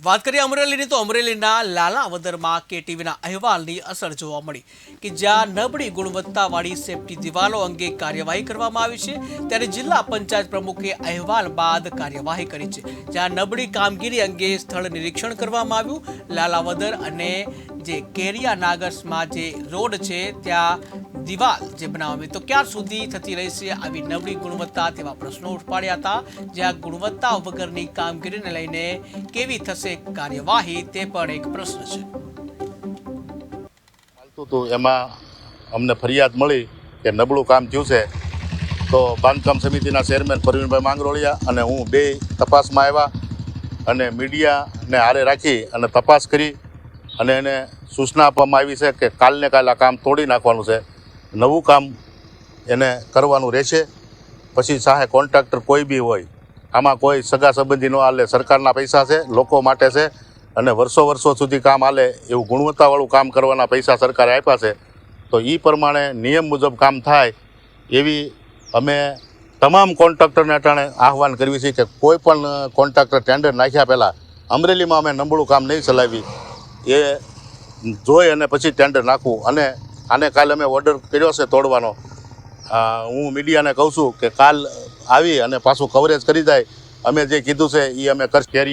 વાત કરીએ અમરેલીની તો અમરેલીના લાલાવદરમાં કેટીવીના અહેવાલની અસર જોવા મળી કે જ્યાં નબળી ગુણવત્તાવાળી સેફટી દિવાલો અંગે કાર્યવાહી કરવામાં આવી છે ત્યારે જિલ્લા પંચાયત પ્રમુખે અહેવાલ બાદ કાર્યવાહી કરી છે જ્યાં નબળી કામગીરી અંગે સ્થળ નિરીક્ષણ કરવામાં આવ્યું લાલાવદર અને જે કેરિયા નાગર્સમાં જે રોડ છે ત્યાં દિવાલ જે બનાવવામાં તો ક્યાં સુધી થતી રહેશે આવી નબળી ગુણવત્તા તેવા પ્રશ્નો ઉઠાડ્યા હતા જ્યાં ગુણવત્તા વગરની કામગીરીને લઈને કેવી થશે કાર્યવાહી તે પણ એક પ્રશ્ન છે તો એમાં અમને ફરિયાદ મળી કે નબળું કામ થયું છે તો બાંધકામ સમિતિના ચેરમેન પરવીનભાઈ માંગરોળિયા અને હું બે તપાસમાં આવ્યા અને મીડિયાને હારે રાખી અને તપાસ કરી અને એને સૂચના આપવામાં આવી છે કે કાલને કાલ આ કામ તોડી નાખવાનું છે, નવું કામ એને કરવાનું રહેશે. પછી ચાહે કોન્ટ્રાક્ટર કોઈ બી હોય, આમાં કોઈ સગા સંબંધી ન હાલે, સરકારના પૈસા છે, લોકો માટે છે અને વર્ષો સુધી કામ હાલે એવું ગુણવત્તાવાળું કામ કરવાના પૈસા સરકારે આપ્યા છે. તો એ પ્રમાણે નિયમ મુજબ કામ થાય એવી અમે તમામ કોન્ટ્રાક્ટરને અટાણે આહવાન કરવી છે કે કોઈ પણ કોન્ટ્રાક્ટર ટેન્ડર નાખ્યા પહેલાં અમરેલીમાં અમે નબળું કામ નહીં ચલાવી એ જોઈ અને પછી ટેન્ડર નાખવું. અને આને કાલે અમે ઓર્ડર કર્યો છે તોડવાનો. હું મીડિયાને કહું છું કે કાલ આવી અને પાછું કવરેજ કરી જાય. અમે જે કીધું છે એ અમે કરશું.